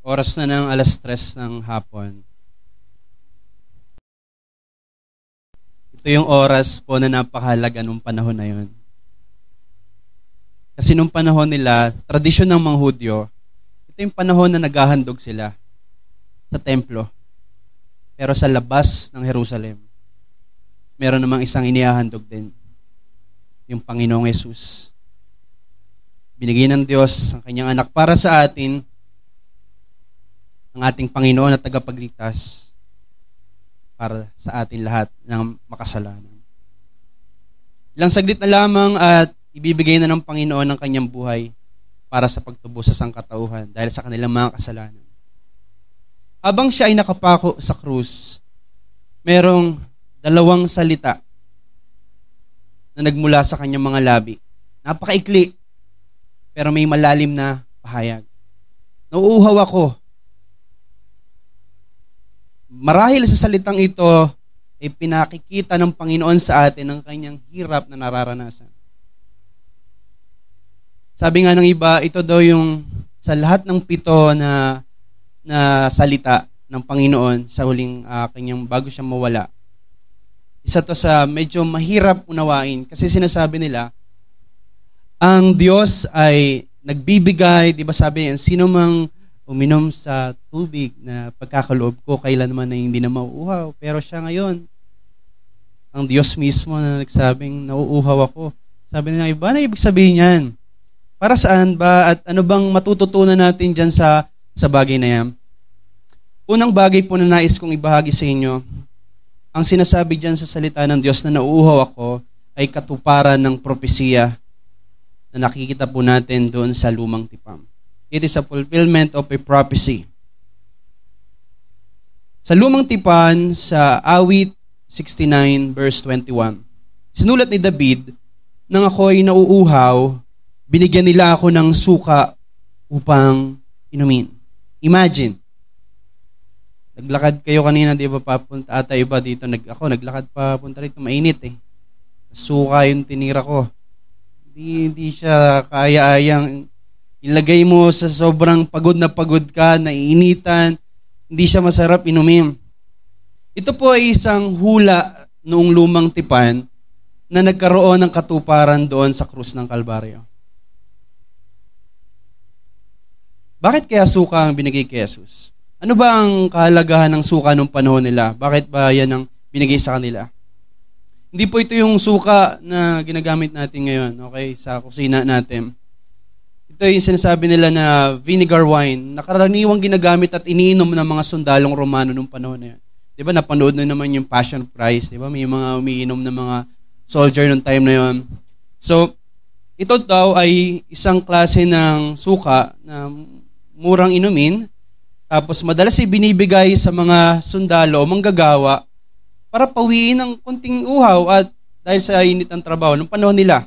Oras na ng 3:00 ng hapon. Ito yung oras po na napakahalaga nung panahon na yun. Kasi nung panahon nila, tradisyon ng mga Hudyo, ito yung panahon na naghahandog sila sa templo. Pero sa labas ng Jerusalem, meron namang isang inihahandog din, yung Panginoong Yesus. Binigay ng Diyos ang kanyang anak para sa atin, ang ating Panginoon at tagapagligtas para sa atin lahat ng makasalanan. Ilang saglit na lamang at ibibigay na ng Panginoon ang kanyang buhay para sa pagtubos sa sangkatauhan dahil sa kanilang mga kasalanan. Habang siya ay nakapako sa krus, merong 2 salita na nagmula sa kanyang mga labi. Napakaikli, pero may malalim na pahayag. Nauuhaw ako. Marahil sa salitang ito ay pinakikita ng Panginoon sa atin ang kanyang hirap na nararanasan. Sabi nga ng iba, ito daw yung sa lahat ng 7 na salita ng Panginoon sa huling kanyang bago siya mawala. Isa to sa medyo mahirap unawain kasi sinasabi nila, ang Diyos ay nagbibigay, di ba sabi niya, sino mang uminom sa tubig na pagkakaloob ko, kailanman na hindi na mauuhaw. Pero siya ngayon, ang Diyos mismo na nagsabing, nauuhaw ako. Sabi nila, iba na ibig sabihin yan? Para saan ba at ano bang matututunan natin dyan sa bagay na yan? Unang bagay po na nais kong ibahagi sa inyo, ang sinasabi dyan sa salita ng Diyos na nauuhaw ako ay katuparan ng propesiya na nakikita po natin doon sa lumang tipan. It is a fulfillment of a prophecy. Sa lumang tipan, sa awit 69 verse 21, sinulat ni David, nang ako'y nauuhaw, binigyan nila ako ng suka upang inumin. Imagine, naglakad kayo kanina, di ba, papunta ata iba dito, ako naglakad papunta rito, mainit eh. Suka yung tinira ko. Hindi siya kaya-ayang ilagay mo sa sobrang pagod ka, naiinitan, hindi siya masarap inumin. Ito po ay isang hula noong lumang tipan na nagkaroon ng katuparan doon sa krus ng Kalbaryo. Bakit kaya suka ang binigay kay Jesus? Ano ba ang kahalagahan ng suka noong panahon nila? Bakit ba yan ang binigay sa kanila? Hindi po ito yung suka na ginagamit natin ngayon, okay, sa kusina natin. Ito yung sinasabi nila na vinegar wine, na karaniwang ginagamit at iniinom ng mga sundalong Romano nung panahon na yun. Di ba, napanood na naman yung Passion Prize, di ba, may mga umiinom ng mga soldier nung time na yun. So, ito daw ay isang klase ng suka na murang inumin, tapos madalas ay binibigay sa mga sundalo o manggagawa para pawiin ng konting uhaw at dahil sa init ng trabaho nung panahon nila.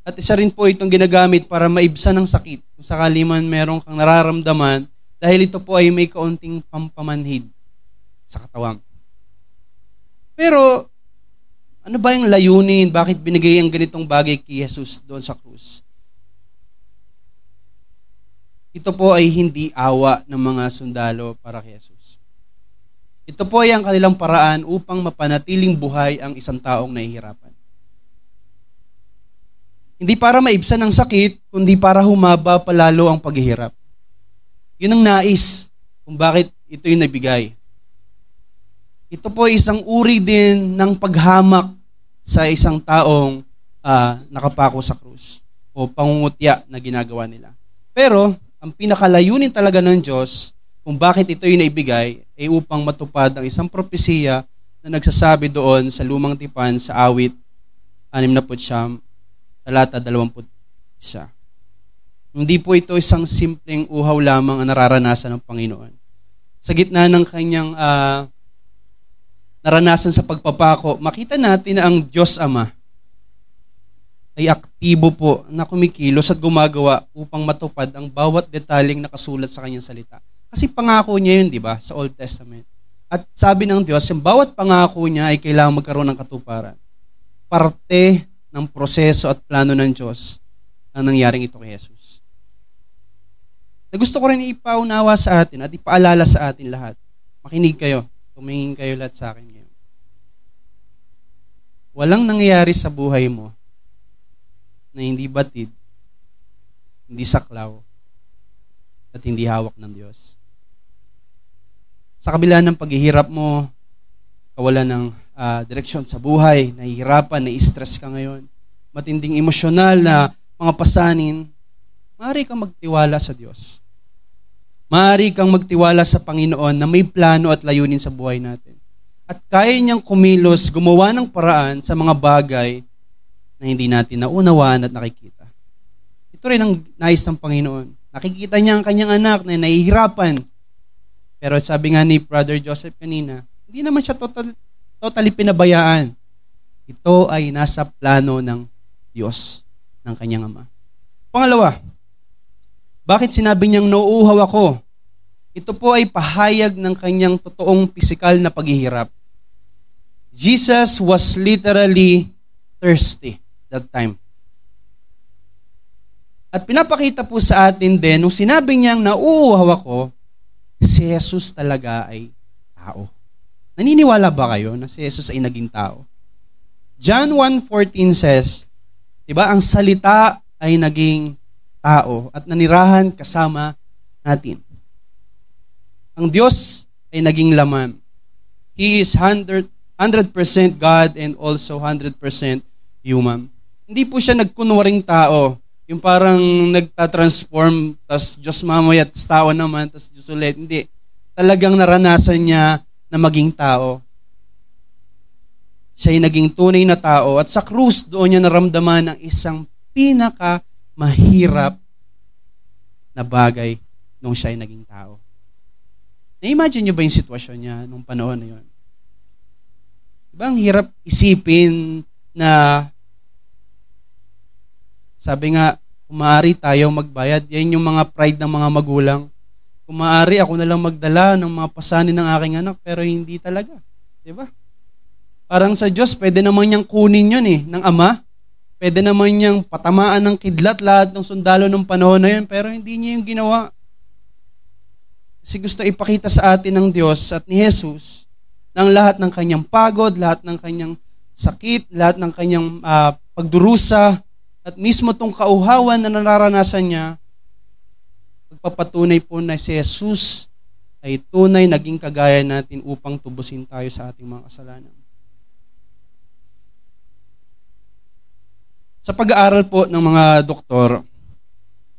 At isa rin po itong ginagamit para maibsan ng sakit. Kung sakali man meron kang nararamdaman, dahil ito po ay may kaunting pampamanhid sa katawan. Pero, ano ba yung layunin? Bakit binigay ang ganitong bagay kay Jesus doon sa krus? Ito po ay hindi awa ng mga sundalo para kay Jesus. Ito po ay ang kanilang paraan upang mapanatiling buhay ang isang taong nahihirapan. Hindi para maibsan ang sakit, kundi para humaba palalo ang paghihirap. Yun ang nais kung bakit ito yung nabigay. Ito po ay isang uri din ng paghamak sa isang taong nakapako sa krus o pangungutya na ginagawa nila. Pero, ang pinakalayunin talaga ng Diyos kung bakit ito yung naibigay ay upang matupad ang isang propesiya na nagsasabi doon sa lumang tipan sa awit 69, talata 21. Hindi po ito isang simpleng uhaw lamang ang nararanasan ng Panginoon. Sa gitna ng kanyang naranasan sa pagpapako, makita natin na ang Diyos Ama ay aktibo po na kumikilos at gumagawa upang matupad ang bawat detaling nakasulat sa kanyang salita. Kasi pangako niya yun, di ba, sa Old Testament. At sabi ng Diyos, yung bawat pangako niya ay kailangang magkaroon ng katuparan. Parte ng proseso at plano ng Diyos ang nangyaring ito kay Jesus. na gusto ko rin ipaunawa sa atin at ipaalala sa atin lahat. Makinig kayo. Tumingin kayo lahat sa akin ngayon. Walang nangyayari sa buhay mo na hindi batid, hindi saklaw, at hindi hawak ng Diyos. Sa kabila ng paghihirap mo, kawalan ng direksyon sa buhay, nahihirapan, na-stress ka ngayon, matinding emosyonal na mga pasanin, maaari kang magtiwala sa Diyos. Maaari kang magtiwala sa Panginoon na may plano at layunin sa buhay natin. At kaya niyang kumilos, gumawa ng paraan sa mga bagay na hindi natin naunawaan at nakikita. Ito rin ang nais ng Panginoon. Nakikita niya ang kanyang anak na nahihirapan. Pero sabi nga ni Brother Joseph kanina, hindi naman siya totally pinabayaan. Ito ay nasa plano ng Diyos, ng kanyang Ama. Pangalawa, bakit sinabi niyang nauuhaw ako? Ito po ay pahayag ng kanyang totoong pisikal na paghihirap. Jesus was literally thirsty that time. At pinapakita po sa atin din, nung sinabi niyang nauuhaw ako, si Jesus talaga ay tao. Naniniwala ba kayo na si Jesus ay naging tao? John 1:14 says, diba, ang salita ay naging tao at nanirahan kasama natin. Ang Diyos ay naging laman. He is 100% God and also 100% human. Hindi po siya nagkunwaring tao. Yung parang nagtatransform, tas Diyos mamaya, tas tao naman, tas Diyos ulit. Hindi. Talagang naranasan niya na maging tao. Siya ay naging tunay na tao at sa krus doon niya naramdaman ang isang pinakamahirap na bagay nung siya ay naging tao. Na-imagine niyo ba yung sitwasyon niya nung panahon na yun? Diba ang hirap isipin na sabi nga, kung maaari tayo magbayad, yan yung mga pride ng mga magulang. Kung maaari, ako na lang magdala ng mga pasanin ng aking anak, pero hindi talaga. Diba? Parang sa Diyos, pwede naman niyang kunin yun ng Ama. Pwede naman niyang patamaan ng kidlat lahat ng sundalo ng panahon na yun, pero hindi niya yung ginawa. Kasi gusto ipakita sa atin ng Diyos at ni Jesus ng lahat ng kanyang pagod, lahat ng kanyang sakit, lahat ng kanyang pagdurusa, at mismo tong kauhawan na nararanasan niya, magpapatunay po na si Jesus ay tunay naging kagaya natin upang tubusin tayo sa ating mga kasalanan. Sa pag-aaral po ng mga doktor,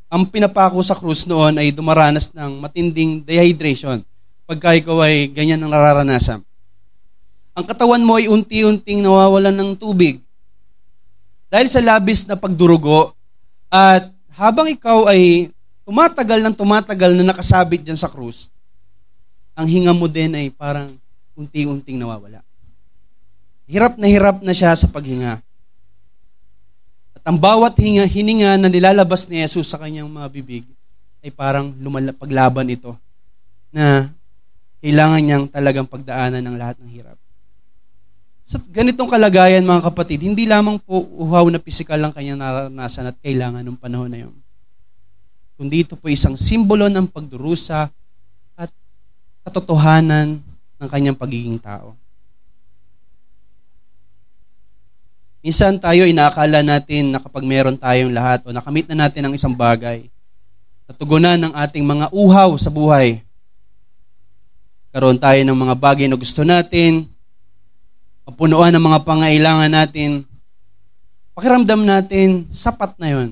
ang pinapako sa krus noon ay dumaranas ng matinding dehydration pagka ikaw ay ganyan ang nararanasan. Ang katawan mo ay unti-unting nawawalan ng tubig dahil sa labis na pagdurugo at habang ikaw ay tumatagal na nakasabit dyan sa krus, ang hinga mo din ay parang unti-unting nawawala. Hirap na siya sa paghinga. At ang bawat hininga na nilalabas ni Jesus sa kanyang mga bibig ay parang paglaban ito na kailangan niyang talagang pagdaanan ng lahat ng hirap. Sa ganitong kalagayan, mga kapatid, hindi lamang po uhaw na pisikal lang kanyang naranasan at kailangan ng panahon na yun. Kundi ito po isang simbolo ng pagdurusa at katotohanan ng kanyang pagiging tao. Minsan tayo inaakala natin na kapag meron tayong lahat o nakamit na natin ang isang bagay, natugunan ng ating mga uhaw sa buhay. Karoon tayo ng mga bagay na gusto natin, mapunuan ng mga pangailangan natin, pakiramdam natin, sapat na yon.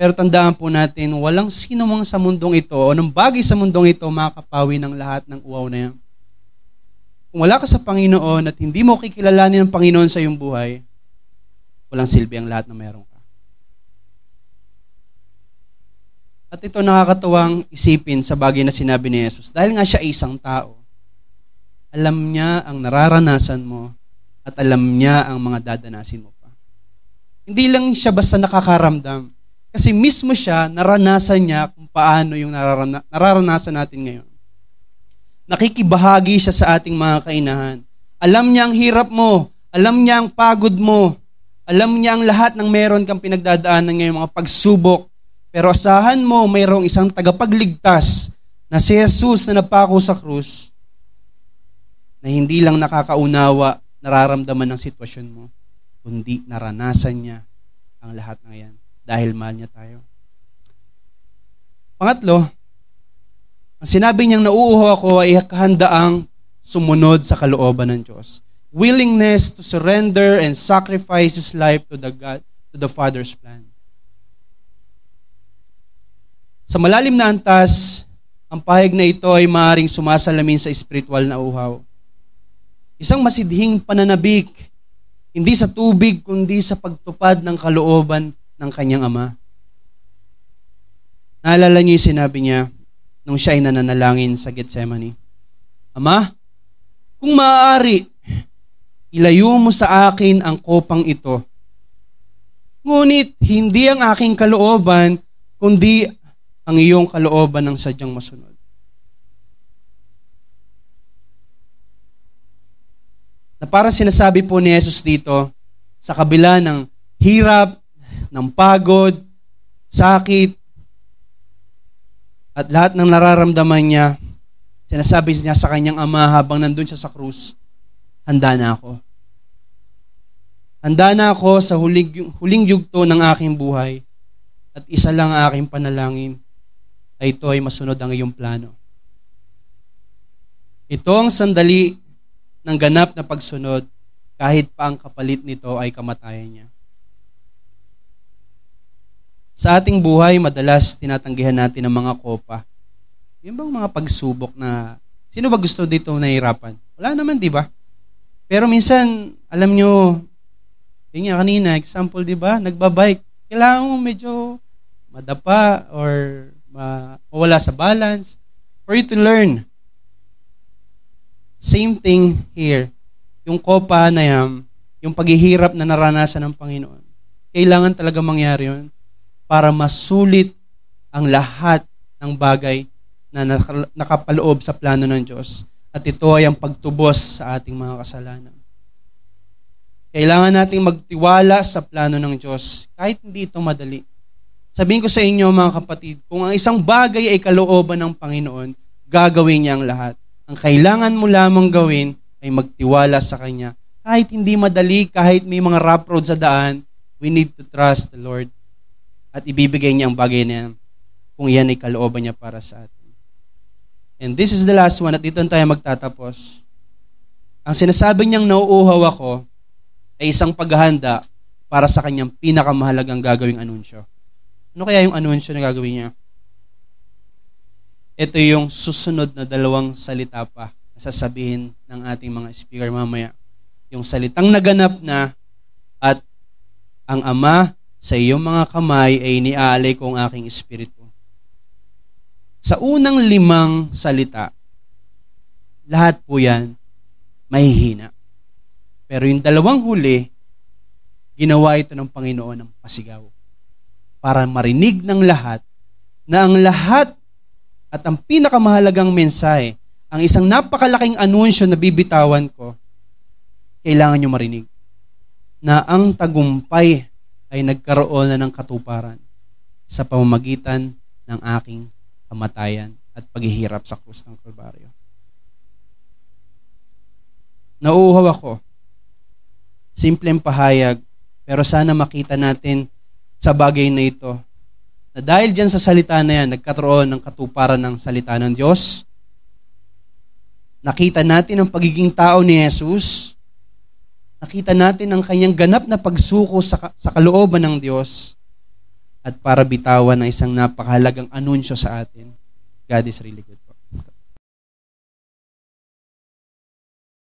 Pero tandaan po natin, walang sino mang sa mundong ito o ng bagay sa mundong ito makakapawi ng lahat ng uhaw na yan. Kung wala ka sa Panginoon at hindi mo kikilalanin ng Panginoon sa iyong buhay, walang silbi ang lahat na meron ka. At ito nakakatuwang isipin sa bagay na sinabi ni Jesus. Dahil nga siya ay isang tao, alam niya ang nararanasan mo at alam niya ang mga dadanasin mo pa. Hindi lang siya basta nakakaramdam. Kasi mismo siya, naranasan niya kung paano yung nararanasan natin ngayon. Nakikibahagi siya sa ating mga kainahan. Alam niya ang hirap mo. Alam niya ang pagod mo. Alam niya ang lahat ng meron kang pinagdadaanan ngayong mga pagsubok. Pero asahan mo, mayroong isang tagapagligtas na si Jesus na napako sa krus na hindi lang nakakaunawa, nararamdaman ng sitwasyon mo, kundi naranasan niya ang lahat ng yan dahil mahal niya tayo. Pangatlo, ang sinabi niyang nauuhaw ako ay kahandaang sumunod sa kalooban ng Diyos. Willingness to surrender and sacrifice his life to the Father's plan. Sa malalim na antas, ang pahayag na ito ay maaaring sumasalamin sa spiritual na uhaw. Isang masidhing pananabik, hindi sa tubig, kundi sa pagtupad ng kalooban ng kanyang Ama. Naalala niyo yung sinabi niya nung siya ay nananalangin sa Gethsemane. Ama, kung maaari, ilayo mo sa akin ang kopang ito. Ngunit hindi ang aking kalooban, kundi ang iyong kalooban ang sadyang masunod. Na para sinasabi po ni Jesus dito, sa kabila ng hirap, ng pagod, sakit, at lahat ng nararamdaman niya, sinasabi niya sa kanyang Ama habang nandun siya sa krus, handa na ako. Handa na ako sa huling yugto ng aking buhay at isa lang ang aking panalangin ay ito ay masunod ang iyong plano. Ito ang sandali ng ganap na pagsunod kahit pa ang kapalit nito ay kamatayan niya. Sa ating buhay, madalas tinatanggihan natin ang mga kopa. Yung bang mga pagsubok na, sino ba gusto dito nahihirapan? Wala naman, di ba? Pero minsan, alam nyo, yun nga kanina, example, di ba? Nagbabike. Kailangan mo medyo madapa or mawala sa balance for you to learn. Same thing here. Yung kopa na yan, yung paghihirap na naranasan ng Panginoon, kailangan talaga mangyari yun para masulit ang lahat ng bagay na nakapaloob sa plano ng Diyos. At ito ay ang pagtubos sa ating mga kasalanan. Kailangan nating magtiwala sa plano ng Diyos kahit hindi ito madali. Sabihin ko sa inyo mga kapatid, kung ang isang bagay ay kalooban ng Panginoon, gagawin niya ang lahat. Ang kailangan mo lamang gawin ay magtiwala sa Kanya. Kahit hindi madali, kahit may mga rough road sa daan, we need to trust the Lord. At ibibigay niya ang bagay na yan kung yan ay kalooban niya para sa atin. And this is the last one at dito tayo magtatapos. Ang sinasabi niyang nauuhaw ako ay isang paghahanda para sa kanyang pinakamahalagang gagawing anunsyo. Ano kaya yung anunsyo na gagawin niya? Ito yung susunod na dalawang salita pa na sasabihin ng ating mga speaker mamaya. Yung salitang naganap na at ang Ama sa iyong mga kamay ay iniaalay ko ang aking espiritu. Sa unang 5 salita, lahat po yan mahihina. Pero yung 2 huli, ginawa ito ng Panginoon ng pasigaw. Para marinig ng lahat na ang lahat at ang pinakamahalagang mensahe, ang isang napakalaking anunsyo na bibitawan ko, kailangan nyo marinig na ang tagumpay ay nagkaroon na ng katuparan sa pamamagitan ng aking kamatayan at paghihirap sa krus ng Kalbaryo. Nauuhaw ako. Simpleng pahayag, pero sana makita natin sa bagay na ito na dahil dyan sa salita na yan, nagkaroon ng katuparan ng salita ng Diyos. Nakita natin ang pagiging tao ni Jesus. Nakita natin ang kanyang ganap na pagsuko sa kalooban ng Diyos at para bitawan ng isang napakahalagang anunsyo sa atin. God is really good.